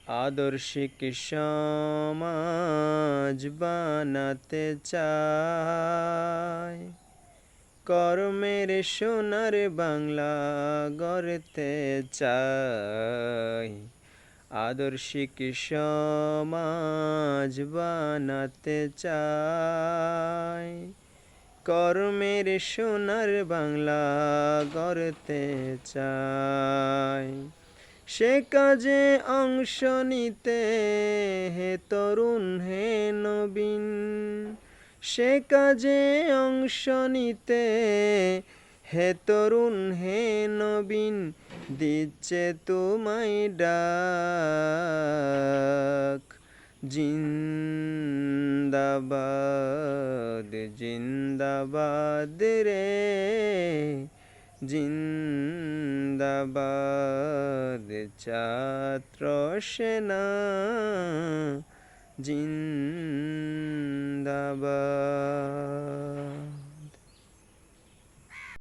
আদর্শিক সমাজ বানাতে চাই, কর্মের সোনার বাংলা গড়তে চাই। আদর্শিক সমাজ বানাতে চাই, কর্মের সোনার বাংলা গড়তে চাই। সে কাজে অংশ নিতে হে তরুণ হে নবীন, সে কাজে অংশ নিতে হে তরুণ হে নবীন, দিচ্ছে তোমায় ডাক। জিন্দাবাদ জিন্দাবাদ রে, জিন্দাবাদ ছাত্র সেনা, জিন্দাবাদ।